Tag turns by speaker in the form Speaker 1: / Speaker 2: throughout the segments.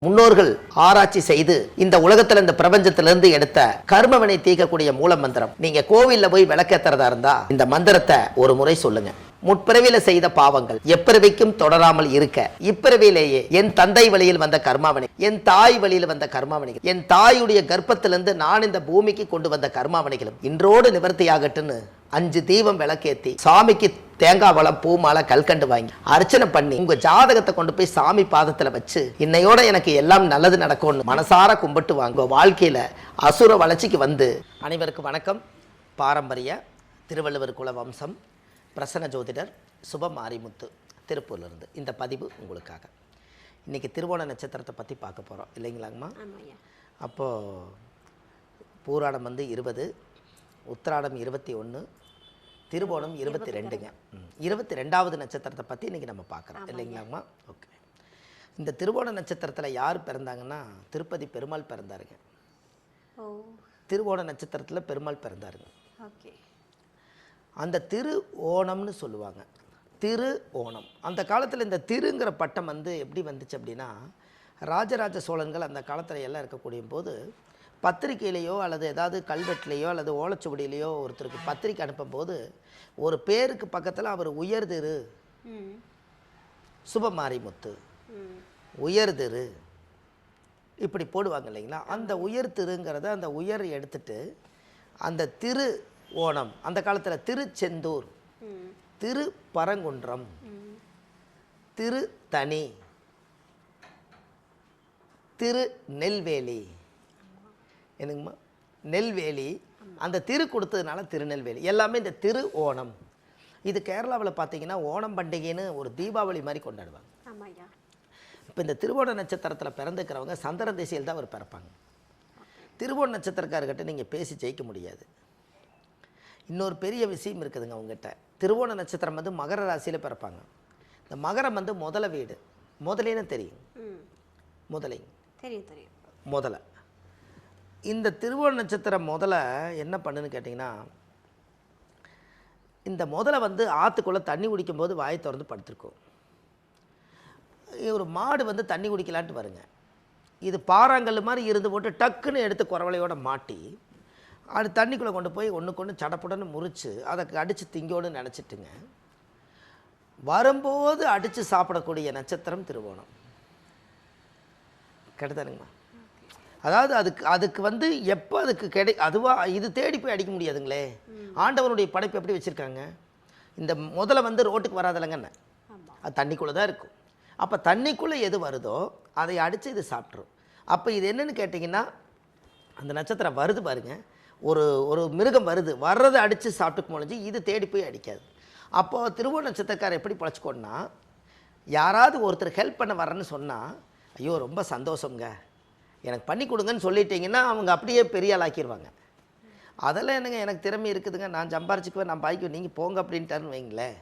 Speaker 1: முன்னோர்கள் ஆராய்ச்சி செய்து இந்த உலகத்துல இந்த பிரபஞ்சத்திலிருந்து எடுத்த கர்மவினை தீர்க்கக்கூடிய மூல மந்திரம். நீங்க கோவில்ல போய் விளக்கேத்துறதா இருந்தா இந்த மந்திரத்தை ஒரு முறை சொல்லுங்க. முற்பிறவில செய்த பாவங்கள் எப்பிறவிக்கும் தொடராமல் இருக்க இப்பிறவிலேயே என் தந்தை வழியில் வந்த கர்மாவனை, என் தாய் வழியில் வந்த கர்மாவனைகள், என் தாயுடைய கர்ப்பத்திலிருந்து நான் இந்த பூமிக்கு கொண்டு வந்த கர்மாவனைகளும் இன்றோடு நிவர்த்தியாகட்டுன்னு 5 தீபம் விளக்கேத்தி சாமிக்கு தேங்காய் வளம் பூ மாலை கல்கண்டு வாங்கி அர்ச்சனை பண்ணி உங்க ஜாதகத்தை கொண்டு போய் சாமி பாதத்துல வச்சு இன்னையோட எனக்கு எல்லாம் நல்லது நடக்கும்னு மனசார கும்பிட்டு வாங்க. வாழ்க்கையில அசுர வளர்ச்சிக்கு வந்து. அனைவருக்கும் வணக்கம். பாரம்பரிய திருவள்ளுவர் குல வம்சம் பிரசன்ன ஜோதிடர் சுப மாரிமுத்து திருப்பூர்லேருந்து இந்த பதிவு உங்களுக்காக. இன்றைக்கி திருவோண நட்சத்திரத்தை பற்றி பார்க்க போகிறோம் இல்லைங்களாங்கம்மா? அப்போது பூராடம் வந்து 20, உத்திராடம் 21, திருவோணம் 22ங்க. 22வது நட்சத்திரத்தை பற்றி இன்றைக்கி நம்ம பார்க்குறோம் இல்லைங்களாங்கம்மா? ஓகே. இந்த திருவோண நட்சத்திரத்தில் யார் பிறந்தாங்கன்னா திருப்பதி பெருமாள் பிறந்தாருங்க. திருவோண நட்சத்திரத்தில் பெருமாள் பிறந்தாருங்க.
Speaker 2: ஓகே.
Speaker 1: அந்த திரு ஓணம்னு சொல்லுவாங்க. திரு ஓணம். அந்த காலத்தில் இந்த திருங்கிற பட்டம் வந்து எப்படி வந்துச்சு அப்படின்னா, ராஜராஜ சோழன்கள் அந்த காலத்தில் எல்லாம் இருக்கக்கூடிய போது பத்திரிக்கையிலையோ அல்லது ஏதாவது கல்வெட்டிலையோ அல்லது ஓலைச்சுவடியிலையோ ஒருத்தருக்கு பத்திரிக்கை அனுப்பும்போது ஒரு பேருக்கு பக்கத்தில் அவர் உயர்திரு சுபமாரிமுத்து, உயர்திரு இப்படி போடுவாங்க இல்லைங்களா? அந்த உயர் திருங்கிறத அந்த உயர் எடுத்துட்டு அந்த திரு ஓணம், அந்த காலத்தில் திருச்செந்தூர், திரு பரங்குன்றம், திரு தனி, திரு நெல்வேலி, என்னங்கம்மா நெல்வேலி, அந்த திரு கொடுத்ததுனால திருநெல்வேலி, எல்லாமே இந்த திரு ஓணம். இது கேரளாவில் பார்த்தீங்கன்னா ஓணம் பண்டிகைன்னு ஒரு தீபாவளி மாதிரி கொண்டாடுவாங்க. இப்போ இந்த திருவோண நட்சத்திரத்தில் பிறந்துக்கிறவங்க சந்திர திசையில் தான் அவர் பிறப்பாங்க. திருவோண நட்சத்திரக்காரர்கிட்ட நீங்கள் பேசி ஜெயிக்க முடியாது. இன்னொரு பெரிய விஷயம் இருக்குதுங்க அவங்ககிட்ட. திருவோண நட்சத்திரம் வந்து மகர ராசியில் பிறப்பாங்க. இந்த மகரம் வந்து முதல வீடு. முதலேன்னு தெரியும்? முதலை
Speaker 2: தெரியும்.
Speaker 1: முதலை. இந்த திருவோண நட்சத்திரம் முதல்ல என்ன பண்ணுன்னு கேட்டிங்கன்னா, இந்த முதலை வந்து ஆற்றுக்குள்ளே தண்ணி குடிக்கும்போது வாயை திறந்து படுத்துருக்கும். ஒரு மாடு வந்து தண்ணி குடிக்கலான்ட்டு வருங்க. இது பாறாங்கல் மாதிரி இருந்து போட்டு டக்குன்னு எடுத்து குறவலையோட மாட்டி அது தண்ணிக்குள்ளே கொண்டு போய் ஒன்றுக்கு ஒன்று சடப்புடன்னு முறித்து அதை அடித்து திங்கோடு நினச்சிட்டுங்க. வரும்போது அடித்து சாப்பிடக்கூடிய நட்சத்திரம் திருவோணம். கிடைத்தானுங்கம்மா? அதாவது அதுக்கு வந்து எப்போ அதுக்கு அதுவாக இது தேடி போய் அடிக்க முடியாதுங்களே. ஆண்டவனுடைய படைப்பு எப்படி வச்சுருக்காங்க? இந்த முதல்ல வந்து ரோட்டுக்கு வராதில்லைங்கண்ணே, அது தண்ணிக்குள்ளே தான் இருக்கும். அப்போ தண்ணிக்குள்ளே எது வருதோ அதை அடித்து இது சாப்பிட்ரும். அப்போ இது என்னென்னு கேட்டிங்கன்னா, அந்த நட்சத்திரம் வருது பாருங்க, ஒரு மிருகம் வருது, வர்றதை அடித்து சாப்பிட்டுக்கு முடிஞ்சு இது தேடி போய் அடிக்காது. அப்போது திருவோண நட்சத்திரக்காரர் எப்படி பழச்சிக்கோன்னா, யாராவது ஒருத்தர் ஹெல்ப் பண்ண வரேன்னு சொன்னால், ஐயோ ரொம்ப சந்தோஷங்க எனக்கு பண்ணி கொடுங்கன்னு சொல்லிட்டீங்கன்னா அவங்க அப்படியே பெரிய ஆளாக்கிடுவாங்க. அதெல்லாம் என்னங்க, எனக்கு திறமை இருக்குதுங்க, நான் சம்பாரிச்சிக்குவேன், நான் பாய்க்குவேன், நீங்கள் போங்க அப்படின்ட்டாருன்னு வைங்களேன்,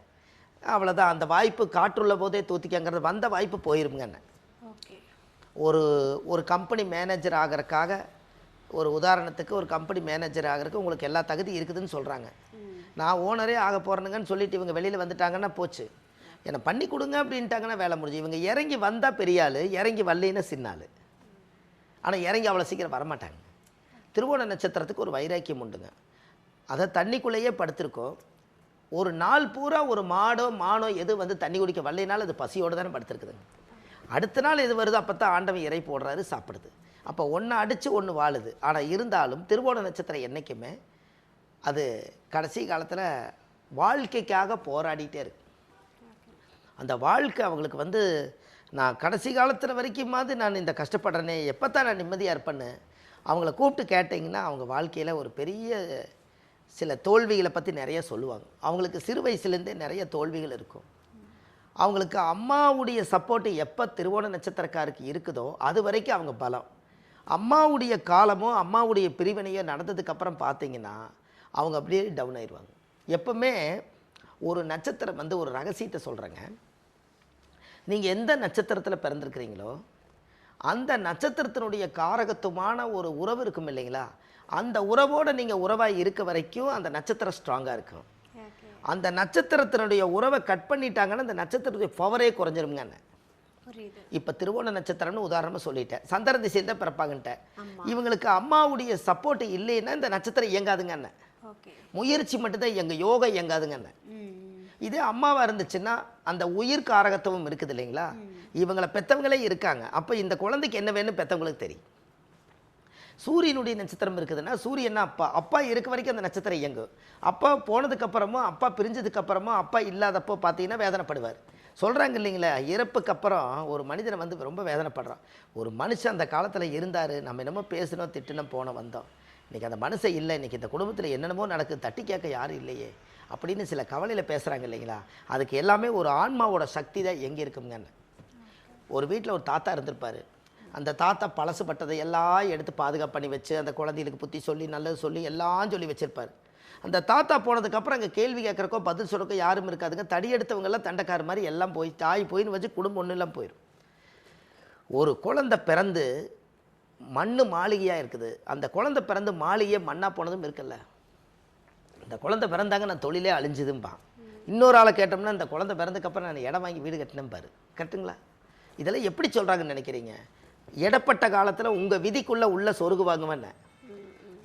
Speaker 1: அவ்வளோதான். அந்த வாய்ப்பு காற்றுள்ள போதே தூத்திக்கங்கிறது வந்த வாய்ப்பு போயிருங்க. ஒரு கம்பெனி மேனேஜர் ஆகிறதுக்காக, ஒரு உதாரணத்துக்கு ஒரு கம்பெனி மேனேஜர் ஆகிறதுக்கு உங்களுக்கு எல்லா தகுதி இருக்குதுன்னு சொல்கிறாங்க. நான் ஓனரே ஆக போகிறேனுங்கன்னு சொல்லிட்டு இவங்க வெளியில் வந்துட்டாங்கன்னா போச்சு, என்னை பண்ணி கொடுங்க அப்படின்ட்டாங்கன்னா வேலை முடிஞ்சு. இவங்க இறங்கி வந்தால் பெரிய ஆள், இறங்கி வரலின்னா சின்ன ஆள். ஆனால் இறங்கி அவ்வளோ சீக்கிரம் வரமாட்டாங்க. திருவோண நட்சத்திரத்துக்கு ஒரு வைராக்கியம் உண்டுங்க. அதை தண்ணிக்குள்ளேயே படுத்திருக்கோம். ஒரு நாள் பூரா ஒரு மாடோ மானோ எது வந்து தண்ணி குடிக்க வரலைனாலும் அது பசியோடு தானே படுத்திருக்குதுங்க. அடுத்த நாள் எது வருதோ அப்போ தான் ஆண்டவன் இறை போடுறாரு, சாப்பிடுது. அப்போ ஒன்று அடித்து ஒன்று வாழுது. ஆனால் இருந்தாலும் திருவோண நட்சத்திரம் என்றைக்குமே அது கடைசி காலத்தில் வாழ்க்கைக்காக போராடிட்டே இருக்கு. அந்த வாழ்க்கை அவங்களுக்கு வந்து, நான் கடைசி காலத்தில் வரைக்குமாவது நான் இந்த கஷ்டப்படுறேனே, எப்போ தான் நான் நிம்மதியாக இருப்பேன்னு அவங்கள கூப்பிட்டு கேட்டிங்கன்னா அவங்க வாழ்க்கையில் ஒரு பெரிய சில தோல்விகளை பற்றி நிறைய சொல்லுவாங்க. அவங்களுக்கு சிறு வயசுலேருந்தே நிறைய தோல்விகள் இருக்கும். அவங்களுக்கு அம்மாவுடைய சப்போர்ட்டு எப்போ திருவோண நட்சத்திரக்காருக்கு இருக்குதோ அது வரைக்கும் அவங்க பலம். அம்மாவுடைய காலமோ அம்மாவுடைய பிரிவினையோ நடந்ததுக்கப்புறம் பார்த்தீங்கன்னா அவங்க அப்படியே டவுன் ஆயிடுவாங்க. எப்பவுமே ஒரு நட்சத்திரம் வந்து ஒரு ரகசியத்தை சொல்கிறேங்க. நீங்கள் எந்த நட்சத்திரத்தில் பிறந்திருக்கிறீங்களோ அந்த நட்சத்திரத்தினுடைய காரகத்துவமான ஒரு உறவு இருக்கும் இல்லைங்களா, அந்த உறவோடு நீங்கள் உறவாக இருக்க வரைக்கும் அந்த நட்சத்திரம் ஸ்ட்ராங்காக இருக்கும். அந்த நட்சத்திரத்தினுடைய உறவை கட் பண்ணிட்டாங்கன்னா அந்த நட்சத்திரத்துடைய பவரே குறைஞ்சிருங்க.
Speaker 2: புரியுது.
Speaker 1: இப்போ திருவோண நட்சத்திரம்னு உதாரணமாக சொல்லிட்டேன், சந்திர திசையில் தான் பிறப்பாங்கன்ட்டேன்.
Speaker 2: ஆமா.
Speaker 1: இவங்களுக்கு அம்மாவுடைய சப்போர்ட் இல்லைன்னா இந்த நட்சத்திரம் இயங்காதுங்கன்னு,
Speaker 2: ஓகே.
Speaker 1: முயற்சி மட்டும்தான் எங்கள் யோகா இயங்காதுங்கன்னு. இதே அம்மாவாக இருந்துச்சுன்னா அந்த உயிர் காரகத்துவம் இருக்குது இல்லைங்களா, இவங்களை பெற்றவங்களே இருக்காங்க. அப்போ இந்த குழந்தைக்கு என்ன வேணும் பெற்றவங்களுக்கு தெரியும். சூரியனுடைய நட்சத்திரம் இருக்குதுன்னா சூரியன்னா அப்பா, அப்பா இருக்க வரைக்கும் அந்த நட்சத்திரம் இயங்கும். அப்பா போனதுக்கப்புறமும் அப்பா பிரிஞ்சதுக்கப்புறமும் அப்பா இல்லாதப்போ பார்த்தீங்கன்னா வேதனைப்படுவார். சொல்கிறாங்க இல்லைங்களா, இறப்புக்கு அப்புறம் ஒரு மனிதனை வந்து ரொம்ப வேதனைப்படுறான். ஒரு மனுஷன் அந்த காலத்தில் இருந்தார், நம்ம என்னமோ பேசணும் திட்டினோம் போனோம் வந்தோம், இன்றைக்கி அந்த மனுஷன் இல்லை, இன்றைக்கி இந்த குடும்பத்தில் என்னென்னமோ நடக்குது, தட்டி கேட்க யாரும் இல்லையே அப்படின்னு சில கவலையில் பேசுகிறாங்க இல்லைங்களா. அதுக்கு எல்லாமே ஒரு ஆன்மாவோட சக்தி தான் எங்கே இருக்குங்கன்னு. ஒரு வீட்டில் ஒரு தாத்தா இருந்திருப்பார். அந்த தாத்தா பழசுப்பட்டதை எல்லாம் எடுத்து பாதுகாப்பு பண்ணி வச்சு அந்த குழந்தைகளுக்கு புத்தி சொல்லி நல்லது சொல்லி எல்லாம் சொல்லி வச்சுருப்பார். அந்த தாத்தா போனதுக்கப்புறம் அங்கே கேள்வி கேட்குறக்கோ பதில் சொல்கிறக்கோ யாரும் இருக்காதுங்க. தடி எடுத்தவங்கெல்லாம் தண்டைக்கார மாதிரி எல்லாம் போய் தாய் போயின்னு வச்சு குடும்பம் ஒன்றும் எல்லாம் போயிடும். ஒரு குழந்தை பிறந்து மண்ணு மாளிகையாக இருக்குது, அந்த குழந்தை பிறந்து மாளிகையை மண்ணாக போனதும் இருக்குல்ல. இந்த குழந்தை பிறந்தாங்க நான் தொழிலே அழிஞ்சுதும்பான். இன்னொரு ஆளை கேட்டோம்னா இந்த குழந்தை பிறந்ததுக்கப்புறம் நான் இடம் வாங்கி வீடு கட்டினேன் பாரு. கரெக்டுங்களா? இதெல்லாம் எப்படி சொல்கிறாங்கன்னு நினைக்கிறீங்க? இடப்பட்ட காலத்தில் உங்கள் விதிக்குள்ளே உள்ள சொருகு வாங்குவேன்னு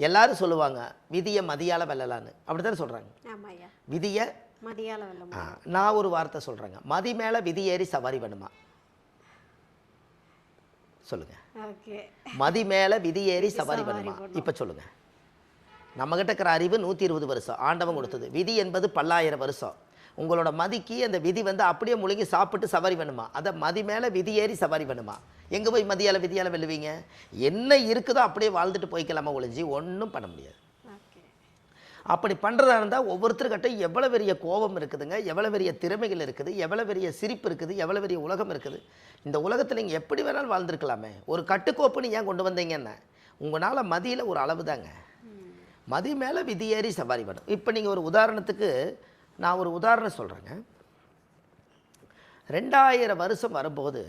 Speaker 1: எல்லாரும் சொல்லுவாங்க, விதியை மதியால் வெல்லலான்னு. அப்படி தானே சொல்கிறாங்க, விதியை மதியால் வெல்ல. நான் ஒரு வார்த்தை சொல்கிறேங்க, மதி மேலே விதி ஏறி சவாரி வேணுமா சொல்லுங்க. மதி மேலே விதி ஏறி சவாரி வேணுமா? இப்போ சொல்லுங்க. நம்மகிட்ட இருக்கிற அறிவு 120 வருஷம் ஆண்டவன் கொடுத்தது, விதி என்பது பல்லாயிரம் வருஷம். உங்களோட மதிக்கு அந்த விதி வந்து அப்படியே முழுங்கி சாப்பிட்டு சவாரி வேணுமா? அதை மதி மேலே விதி ஏறி சவாரி வேணுமா? எங்கே போய் மதியால் விதியால் வெல்லுவீங்க? என்ன இருக்குதோ அப்படியே வாழ்ந்துட்டு போய்க்கலாமா ஒழிஞ்சு ஒன்றும் பண்ண முடியாது. அப்படி பண்ணுறதா இருந்தால் ஒவ்வொருத்தருக்கிட்ட எவ்வளோ பெரிய கோபம் இருக்குதுங்க, எவ்வளோ பெரிய திறமைகள் இருக்குது, எவ்வளோ பெரிய சிரிப்பு இருக்குது, எவ்வளோ பெரிய உலகம் இருக்குது. இந்த உலகத்தில் நீங்கள் எப்படி வேணாலும் வாழ்ந்துருக்கலாமே. ஒரு கட்டுக்கோப்புன்னு ஏன் கொண்டு வந்தீங்கன்னா உங்களால் மதியில் ஒரு அளவு தாங்க. மதி மேலே விதியேறி சவாரி வேணும். இப்போ நீங்கள் ஒரு உதாரணத்துக்கு நான் ஒரு உதாரணம் சொல்கிறேங்க. 2000 வருஷம் வரும்போது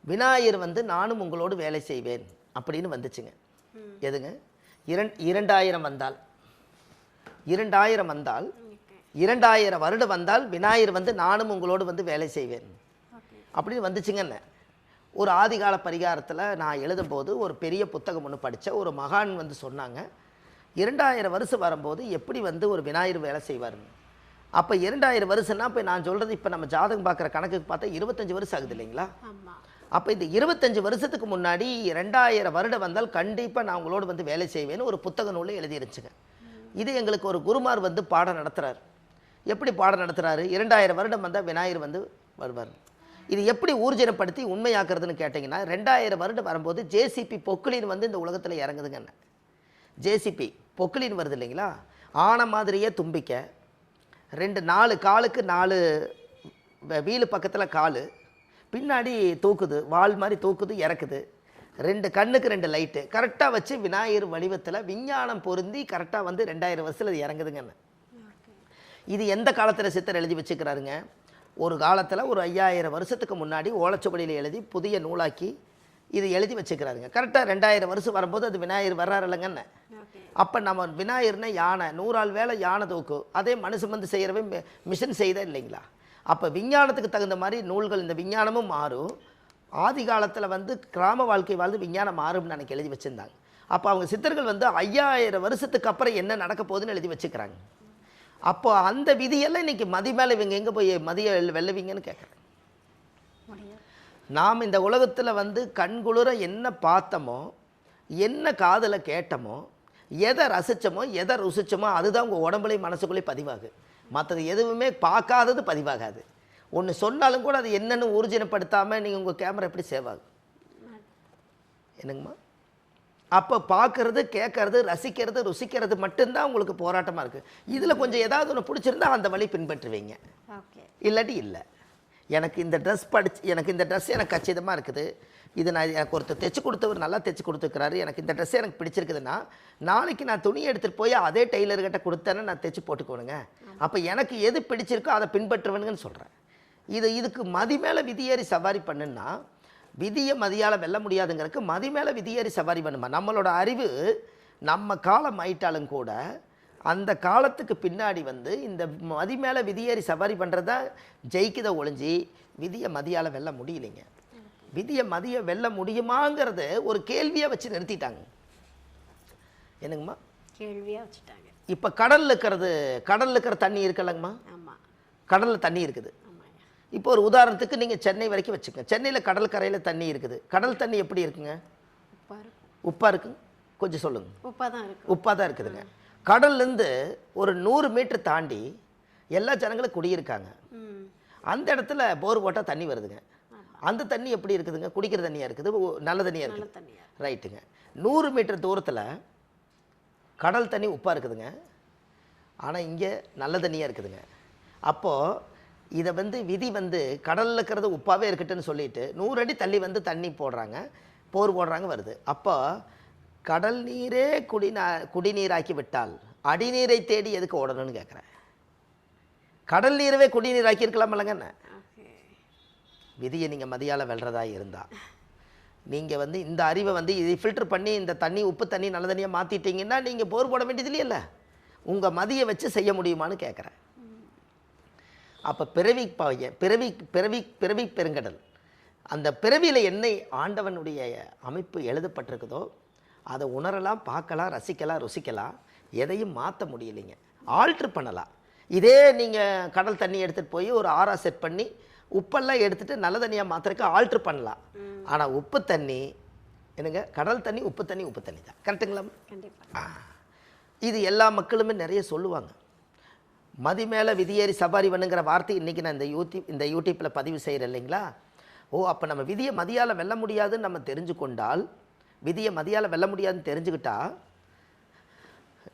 Speaker 1: விநாயகர் வந்து நானும் உங்களோடு வேலை செய்வேன் அப்படின்னு வந்துச்சுங்க. எதுங்க? 2000 வந்தால் 2000 வருடம் வந்தால் விநாயகர் வந்து நானும் உங்களோடு வந்து வேலை செய்வேன் அப்படின்னு வந்துச்சுங்கன்னு. ஒரு ஆதிகால பரிகாரத்தில் நான் எழுதும்போது ஒரு பெரிய புத்தகம் ஒன்று படித்த ஒரு மகான் வந்து சொன்னாங்க, 2000 வருஷம் வரும்போது எப்படி வந்து ஒரு விநாயகர் வேலை செய்வாருன்னு. அப்போ 2000 வருஷம்னா இப்போ நான் சொல்கிறது இப்போ நம்ம ஜாதகம் பார்க்குற கணக்குக்கு பார்த்தா 25 வருஷம் ஆகுது இல்லைங்களா. அப்போ இந்த 25 வருஷத்துக்கு முன்னாடி 2000 வருடம் வந்தால் கண்டிப்பாக நான் உங்களோடு வந்து வேலை செய்வேன்னு ஒரு புத்தக நூலில் எழுதிருச்சுங்க. இது எங்களுக்கு ஒரு குருமார் வந்து பாடம் நடத்துகிறார். எப்படி பாடம் நடத்துகிறாரு? 2000 வருடம் வந்தால் விநாயகர் வந்து வருவார். இது எப்படி ஊர்ஜனப்படுத்தி உண்மையாக்குறதுன்னு கேட்டிங்கன்னா 2000 வருடம் வரும்போது ஜேசிபி பொக்லின் வந்து இந்த உலகத்தில் இறங்குதுங்கண்ணே. ஜேசிபி பொக்லின் வருது இல்லைங்களா, ஆனை மாதிரியே தும்பிக்க 4 காலுக்கு 4 வீலு பக்கத்தில் காலு, பின்னாடி தூக்குது, வால் மாதிரி தூக்குது இறக்குது, 2 கண்ணுக்கு 2 லைட்டு கரெக்டாக வச்சு விநாயகர் வடிவத்தில் விஞ்ஞானம் பொருந்தி கரெக்டாக வந்து 2000 வருஷத்தில் அது இறங்குதுங்கன்னு. இது எந்த காலத்தில் சித்தர் எழுதி வச்சுக்கிறாருங்க? ஒரு காலத்தில் ஒரு 5000 வருஷத்துக்கு முன்னாடி ஓலைச்சுவடியில் எழுதி புதிய நூலாக்கி இது எழுதி வச்சுக்கிறாருங்க. கரெக்டாக 2000 வருஷம் வரும்போது அது விநாயகர் வர்றாரு இல்லைங்கன்னு. அப்போ நம்ம விநாயகர்னா யானை, 100 ஆள் வேலை யானை தூக்கு, அதே மனுஷன் வந்து செய்கிறவே மிஷின் செய்த இல்லைங்களா. அப்போ விஞ்ஞானத்துக்கு தகுந்த மாதிரி நூல்கள், இந்த விஞ்ஞானமும் மாறும். ஆதி காலத்தில் வந்து கிராம வாழ்க்கை வாழ்ந்து விஞ்ஞானம் மாறும்னு எனக்கு எழுதி வச்சுருந்தாங்க. அப்போ அவங்க சித்தர்கள் வந்து 5000 வருஷத்துக்கு அப்புறம் என்ன நடக்க போகுதுன்னு எழுதி வச்சுக்கிறாங்க. அப்போ அந்த விதியெல்லாம் இன்றைக்கி மதி மேலே இவங்க எங்கே போய் மதிய வெல்லுவீங்கன்னு கேட்குறேன். நாம் இந்த உலகத்தில் வந்து கண்குளிர என்ன பார்த்தோமோ, என்ன காதில் கேட்டோமோ, எதை ரசித்தோமோ, எதை ருசித்தோமோ அதுதான் உங்கள் உடம்புலையும் மனசுக்குள்ளேயும் பதிவாகு. மற்றது எதுவுமே பார்க்காதது பதிவாகாது. ஒன்று சொன்னாலும் கூட அது என்னென்னு ஊர்ஜினப்படுத்தாமல் நீங்கள் உங்கள் கேமரா எப்படி சேவ் ஆகும்? என்னங்கம்மா? அப்போ பார்க்குறது, கேட்கறது, ரசிக்கிறது, ருசிக்கிறது மட்டும்தான் உங்களுக்கு போராட்டமாக இருக்குது. இதில் கொஞ்சம் ஏதாவது ஒன்று பிடிச்சிருந்தா அந்த வழி பின்பற்றுவீங்க, இல்லாட்டி இல்லை. எனக்கு இந்த ட்ரெஸ் எனக்கு இந்த ட்ரெஸ் எனக்கு கச்சிதமாக இருக்குது, இது நான் எனக்கு ஒருத்தர் தைச்சி கொடுத்தவர் நல்லா தைச்சி கொடுத்துருக்கிறாரு, எனக்கு இந்த ட்ரெஸ்ஸே எனக்கு பிடிச்சிருக்குதுன்னா நாளைக்கு நான் துணியை எடுத்துகிட்டு போய் அதே டெய்லர்கிட்ட கொடுத்தேன்னு நான் தைச்சி போட்டுக்கோணுங்க. அப்போ எனக்கு எது பிடிச்சிருக்கோ அதை பின்பற்றுவேனுங்கன்னு சொல்கிறேன். இதுக்கு மதி மேலே விதியேறி சவாரி பண்ணுன்னா விதியை மதியால் வெல்ல முடியாதுங்கிறதுக்கு மதி மேலே விதியேறி சவாரி பண்ணுமா. நம்மளோட அறிவு நம்ம காலம் ஆயிட்டாலும் கூட அந்த காலத்துக்கு பின்னாடி வந்து இந்த மதி மேலே விதியேறி சவாரி பண்ணுறதா ஜெயிக்குத ஒழிஞ்சி விதியை மதியால் வெல்ல முடியலைங்க. விதியை மதியை வெல்ல முடியுமாங்கிறத ஒரு கேள்வியாக வச்சு நிறுத்திட்டாங்க. என்னங்கம்மா?
Speaker 2: கேள்வியாக வச்சுட்டாங்க.
Speaker 1: இப்போ கடலில் இருக்கிற தண்ணி இருக்குல்லங்கம்மா.
Speaker 2: ஆமாம்,
Speaker 1: கடலில் தண்ணி இருக்குது. இப்போ ஒரு உதாரணத்துக்கு நீங்கள் சென்னை வரைக்கும் வச்சுக்கோங்க. சென்னையில் கடல் கரையில் தண்ணி இருக்குது. கடல் தண்ணி எப்படி இருக்குங்க? உப்பாக இருக்குங்க. கொஞ்சம் சொல்லுங்கள். உப்பாக தான் இருக்குதுங்க. கடல்லேருந்து ஒரு 100 மீட்டர் தாண்டி எல்லா ஜனங்களும் குடியிருக்காங்க. அந்த இடத்துல போர் போட்டால் தண்ணி வருதுங்க. அந்த தண்ணி எப்படி இருக்குதுங்க? குடிக்கிற தண்ணியாக இருக்குது, நல்ல தண்ணியாக இருக்குது. ரைட்டுங்க. 100 மீட்டர் தூரத்தில் கடல் தண்ணி உப்பாக இருக்குதுங்க, ஆனால் இங்கே நல்ல தண்ணியாக இருக்குதுங்க. அப்போது இதை வந்து விதி வந்து கடலில் இருக்கிறது உப்பாகவே இருக்கட்டுன்னு சொல்லிட்டு 100 அடி தள்ளி வந்து தண்ணி போடுறாங்க, போர் போடுறாங்க, வருது. அப்போ கடல் நீரே குடிநீராக்கி விட்டால் அடிநீரை தேடி எதுக்கு ஓடணும்னு கேட்குறேன். கடல் நீரவே குடிநீராக்கி இருக்கலாமல்லங்க. என்ன விதியை நீங்கள் மதியால் வெல்றதா இருந்தால் நீங்கள் வந்து இந்த அறிவை வந்து இதை ஃபில்டர் பண்ணி இந்த தண்ணி உப்பு தண்ணி நல்ல தண்ணியாக மாற்றிட்டீங்கன்னா நீங்கள் போர் போட வேண்டியது இல்லையில்ல. உங்கள் மதியை வச்சு செய்ய முடியுமான்னு கேட்குறேன். அப்போ பிறவி பெருங்கடல், அந்த பிறவியில் என்னை ஆண்டவனுடைய அமைப்பு எழுதப்பட்டிருக்குதோ அதை உணரலாம், பார்க்கலாம், ரசிக்கலாம், ருசிக்கலாம். எதையும் மாற்ற முடியலைங்க, ஆல்ட்ரு பண்ணலாம். இதே நீங்கள் கடல் தண்ணி எடுத்துகிட்டு போய் ஒரு ஆறா செட் பண்ணி உப்பெல்லாம் எடுத்துகிட்டு நல்ல தண்ணியாக மாத்திரக்கு ஆல்ட்ரு பண்ணலாம். ஆனால் உப்பு தண்ணி என்னங்க, கடல் தண்ணி உப்பு தண்ணி தான். கரெக்டுங்களா? இது எல்லா மக்களுமே நிறைய சொல்லுவாங்க. மதி மேலே விதியேறி சவாரி பண்ணுங்கிற வார்த்தை இன்றைக்கி நான் இந்த யூடியூப்பில் பதிவு செய்கிறேன் இல்லைங்களா? அப்போ நம்ம விதியை மதியால் வெல்ல முடியாதுன்னு நம்ம தெரிஞ்சு கொண்டால், விதியை மதியால் வெல்ல முடியாதுன்னு தெரிஞ்சுக்கிட்டா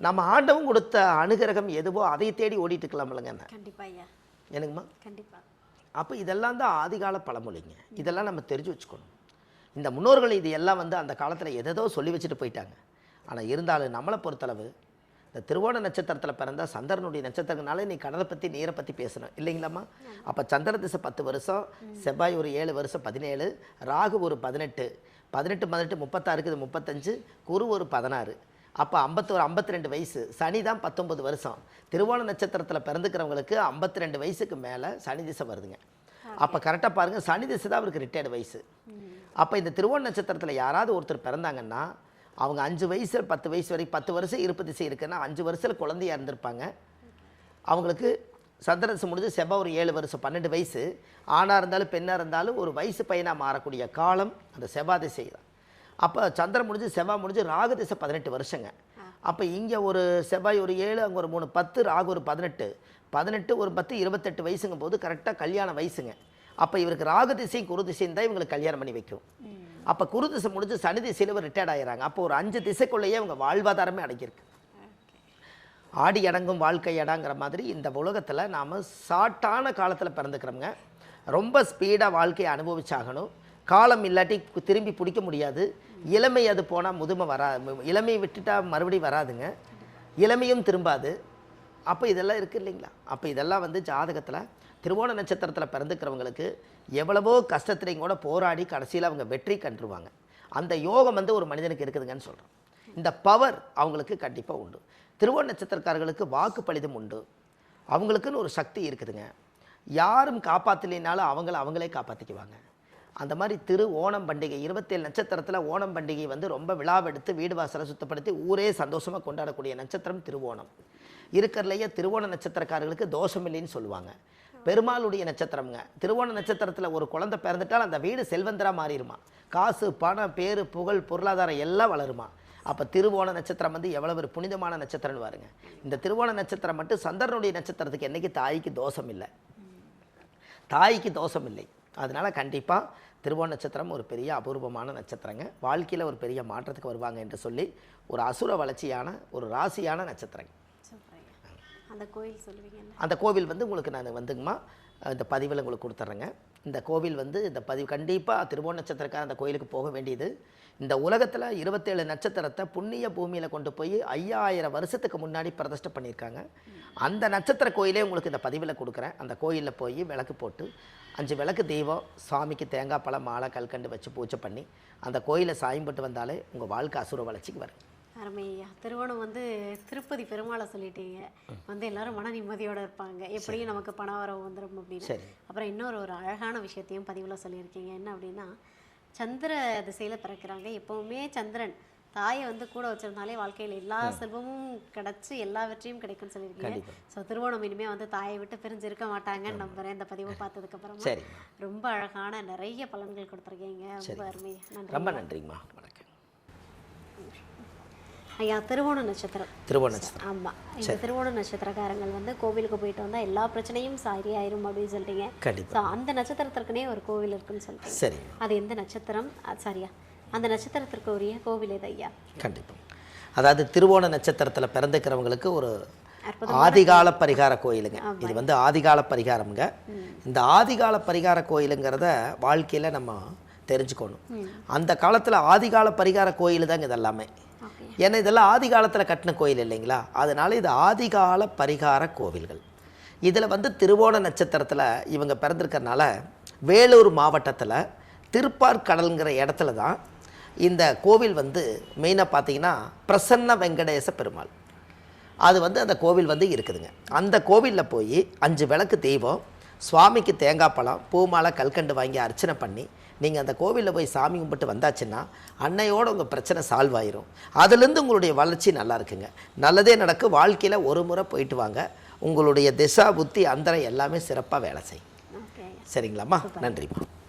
Speaker 1: நம்ம ஆண்டவன் கொடுத்த அனுகிரகம் எதுவோ அதை தேடி ஓடிட்டு இருக்கலாம்லங்க.
Speaker 2: கண்டிப்பாக.
Speaker 1: எனக்குமா?
Speaker 2: கண்டிப்பாக.
Speaker 1: அப்போ இதெல்லாம் தான் ஆதிகால பழமொழிங்க. இதெல்லாம் நம்ம தெரிஞ்சு வச்சுக்கணும். இந்த முன்னோர்கள் இது எல்லாம் வந்து அந்த காலத்தில் எதோ சொல்லி வச்சுட்டு போயிட்டாங்க. ஆனால் இருந்தாலும் நம்மளை பொறுத்தளவு இந்த திருவோண நட்சத்திரத்தில் பிறந்த சந்திரனுடைய நட்சத்திரத்தினால நீ கடலை பற்றி நீரை பற்றி பேசணும் இல்லைங்களாம்மா? அப்போ சந்திர திசை 10 வருஷம், செவ்வாய் ஒரு 7 வருஷம் 17, ராகு ஒரு 18, 36 இருக்குது 35, குரு ஒரு 16, அப்போ 52 வயசு. சனி தான் 19 வருஷம். திருவோண நட்சத்திரத்தில் பிறந்துக்கிறவங்களுக்கு 52 வயசுக்கு மேலே சனி திசை வருதுங்க. அப்போ கரெக்டாக பாருங்கள், சனி திசை தான் அவருக்கு ரிட்டையர்டு வயசு. அப்போ இந்த திருவோண நட்சத்திரத்தில் யாராவது ஒருத்தர் பிறந்தாங்கன்னா அவங்க 5 வயசு 10 வயசு வரைக்கும் 10 வருஷம் இருப்பு திசை இருக்குன்னா 5 வருஷத்தில் குழந்தையாக இருந்திருப்பாங்க. அவங்களுக்கு சந்திர திசை முடிஞ்சு செவ்வாய் ஒரு 7 வருஷம் 12 வயசு. ஆணாக இருந்தாலும் பெண்ணாக இருந்தாலும் ஒரு வயசு பையனாக மாறக்கூடிய காலம் அந்த செவ்வாய் திசை தான். அப்போ சந்திரன் முடிஞ்சு செவ்வாய் முடிஞ்சு ராகு திசை 18 வருஷங்க. அப்போ இங்கே ஒரு செவ்வாய் ஒரு 7, அங்கே ஒரு 3 10, ராகு ஒரு 18 ஒரு 10 28 வயசுங்கும் போது கரெக்டாக கல்யாண வயசுங்க. அப்போ இவருக்கு ராகு திசையும் குரு திசையும் தான் இவங்களுக்கு கல்யாணம் பண்ணி வைக்கும். அப்போ குரு திசை முடிஞ்சு சனி திசையில் ரிட்டையர்ட் ஆகிறாங்க. அப்போ ஒரு 5 திசைக்குள்ளேயே அவங்க வாழ்வாதாரமே அடங்கியிருக்கு. ஆடி அடங்கும் வாழ்க்கை அடங்கிற மாதிரி இந்த உலகத்தில் நாம் ஷார்ட்டான காலத்தில் பிறந்துக்கிறோங்க. ரொம்ப ஸ்பீடாக வாழ்க்கையை அனுபவிச்சாகணும். காலம் இல்லாட்டி திரும்பி பிடிக்க முடியாது. இளமை அது போனால் முதுமை இளமையை விட்டுட்டால் மறுபடியும் வராதுங்க, இளமையும் திரும்பாது. அப்போ இதெல்லாம் இருக்குது இல்லைங்களா? அப்போ இதெல்லாம் வந்து ஜாதகத்தில் திருவோண நட்சத்திரத்தில் பிறந்துக்கிறவங்களுக்கு எவ்வளவோ கஷ்டத்திலையும் கூட போராடி கடைசியில் அவங்க வெற்றி கண்டுருவாங்க. அந்த யோகம் வந்து ஒரு மனிதனுக்கு இருக்குதுங்கன்னு சொல்கிறோம். இந்த பவர் அவங்களுக்கு கண்டிப்பாக உண்டு. திருவோண நட்சத்திரக்காரர்களுக்கு வாக்கு பலிதம் உண்டு. அவங்களுக்குன்னு ஒரு சக்தி இருக்குதுங்க. யாரும் காப்பாற்றலைனாலும் அவங்களே காப்பாற்றிக்குவாங்க. அந்த மாதிரி ஓணம் பண்டிகை 27 நட்சத்திரத்தில் ஓணம் பண்டிகை வந்து ரொம்ப விழாவெடுத்து வீடு வாசலை சுத்தப்படுத்தி ஊரே சந்தோஷமாக கொண்டாடக்கூடிய நட்சத்திரம் திருவோணம். இருக்கிறதுலையே திருவோண நட்சத்திரக்காரர்களுக்கு தோஷம் இல்லைன்னு சொல்லுவாங்க. பெருமாளுடைய நட்சத்திரம்ங்க. திருவோண நட்சத்திரத்தில் ஒரு குழந்தை பிறந்துட்டால் அந்த வீடு செல்வந்தராக மாறிடுமா. காசு பணம் பேரு புகழ் பொருளாதாரம் எல்லாம் வளருமா. அப்போ திருவோண நட்சத்திரம் வந்து எவ்வளோ ஒரு புனிதமான நட்சத்திரம்னு பாருங்க. இந்த திருவோண நட்சத்திரம் மட்டும் சந்திரனுடைய நட்சத்திரத்துக்கு என்றைக்கு தாய்க்கு தோஷம் இல்லை, தாய்க்கு தோஷம் இல்லை. அதனால் கண்டிப்பாக திருவோண நட்சத்திரம் ஒரு பெரிய அபூர்வமான நட்சத்திரங்க. வாழ்க்கையில் ஒரு பெரிய மாற்றத்துக்கு வருவாங்க என்று சொல்லி ஒரு அசுர வளர்ச்சியான ஒரு ராசியான நட்சத்திரங்க.
Speaker 2: அந்த கோவில் சொல்லுவீங்க? அந்த
Speaker 1: கோவில் வந்து உங்களுக்கு நான் வந்துங்கம்மா இந்த பதிவில் உங்களுக்கு கொடுத்துட்றேங்க. இந்த கோவில் வந்து இந்த பதிவு கண்டிப்பாக திருவோண நட்சத்திரக்கார அந்த கோயிலுக்கு போக வேண்டியது. இந்த உலகத்தில் 27 நட்சத்திரத்தை புண்ணிய பூமியில் கொண்டு போய் 5000 வருஷத்துக்கு முன்னாடி பிரதிஷ்டை பண்ணியிருக்காங்க. அந்த நட்சத்திர கோயிலே உங்களுக்கு இந்த பதிவில் கொடுக்குறேன். அந்த கோயிலில் போய் விளக்கு போட்டு 5 விளக்கு தெய்வம் சாமிக்கு தேங்காய் பழம் மாலை கல்கண்டு வச்சு பூஜை பண்ணி அந்த கோயிலை சாயம்பட்டு வந்தாலே உங்கள் வாழ்க்கை அசுர வளர்ச்சிக்கு வரும்.
Speaker 2: அருமை ஐயா. திருவோணம் வந்து திருப்பதி பெருமாளை சொல்லிட்டீங்க. வந்து எல்லாரும் மன நிம்மதியோட இருப்பாங்க. எப்படியும் நமக்கு பண வரவு வந்துடும் அப்படின்னு.
Speaker 1: சரி.
Speaker 2: அப்புறம் இன்னொரு அழகான விஷயத்தையும் பதிவில் சொல்லியிருக்கீங்க. என்ன அப்படின்னா, சந்திர திசையில் பிறக்கிறாங்க. எப்பவுமே சந்திரன் தாயை வந்து கூட வச்சிருந்தாலே வாழ்க்கையில் எல்லா செல்வமும் கிடைச்சு எல்லாவற்றையும் கிடைக்கும்னு சொல்லியிருக்கீங்க. ஸோ திருவோணம் இனிமேல் வந்து தாயை விட்டு பிரிஞ்சு இருக்க மாட்டாங்கன்னு நம்புறேன். இந்த பதிவை பார்த்ததுக்கப்புறமா
Speaker 1: சரி,
Speaker 2: ரொம்ப அழகான நிறைய பலன்கள் கொடுத்துருக்கீங்க. ரொம்ப அருமை. நன்றி.
Speaker 1: ரொம்ப நன்றிங்கம்மா. வணக்கம்
Speaker 2: ஐயா. திருவோண நட்சத்திரம்.
Speaker 1: திருவோண நட்சத்திரம்.
Speaker 2: ஆமாம். இந்த திருவோண நட்சத்திரக்காரங்கள் வந்து கோவிலுக்கு போயிட்டு வந்தால் எல்லா பிரச்சனையும் சரியாயிரும் அப்படின்னு சொல்லிட்டீங்க.
Speaker 1: கண்டிப்பாக.
Speaker 2: ஸோ அந்த நட்சத்திரத்திற்குனே ஒரு கோவில் இருக்குன்னு சொல்லிட்டீங்க.
Speaker 1: சரி.
Speaker 2: அது எந்த நட்சத்திரம்? சரியா, அந்த நட்சத்திரத்திற்கு உரிய கோவில் எது ஐயா?
Speaker 1: கண்டிப்பாக. அதாவது திருவோண நட்சத்திரத்தில் பிறந்துக்கிறவங்களுக்கு ஒரு ஆதிகால பரிகார கோயிலுங்க. இது வந்து ஆதிகால பரிகாரம்ங்க. இந்த ஆதிகால பரிகார கோயிலுங்கிறத வாழ்க்கையில் நம்ம தெரிஞ்சுக்கணும். அந்த காலத்தில் ஆதிகால பரிகார கோயில் தாங்க இதெல்லாமே. ஏன்னா இதெல்லாம் ஆதி காலத்தில் கட்டின கோயில் இல்லைங்களா, அதனால இது ஆதிகால பரிகார கோவில்கள். இதில் வந்து திருவோண நட்சத்திரத்தில் இவங்க பிறந்திருக்கிறனால வேலூர் மாவட்டத்தில் திருப்பார்கடல்ங்கிற இடத்துல தான் இந்த கோவில் வந்து மெயினாக பார்த்தீங்கன்னா பிரசன்ன வெங்கடேச பெருமாள் அது வந்து அந்த கோவில் வந்து இருக்குதுங்க. அந்த கோவிலில் போய் 5 விளக்கு தெய்வம், சுவாமிக்கு தேங்காய் பழம், பூமாலை, கல்கண்டு வாங்கி அர்ச்சனை பண்ணி நீங்கள் அந்த கோவிலில் போய் சாமி கும்பிட்டு வந்தாச்சுன்னா அன்னையோடு உங்கள் பிரச்சனை சால்வ் ஆயிரும். அதுலேருந்து உங்களுடைய வளர்ச்சி நல்லா இருக்குங்க. நல்லதே நடக்கும். வாழ்க்கையில் ஒரு முறை போயிட்டு வாங்க. உங்களுடைய திசா புத்தி அந்தரம் எல்லாமே சிறப்பாக வேலை செய்யும். சரிங்களாம்மா? நன்றிம்மா.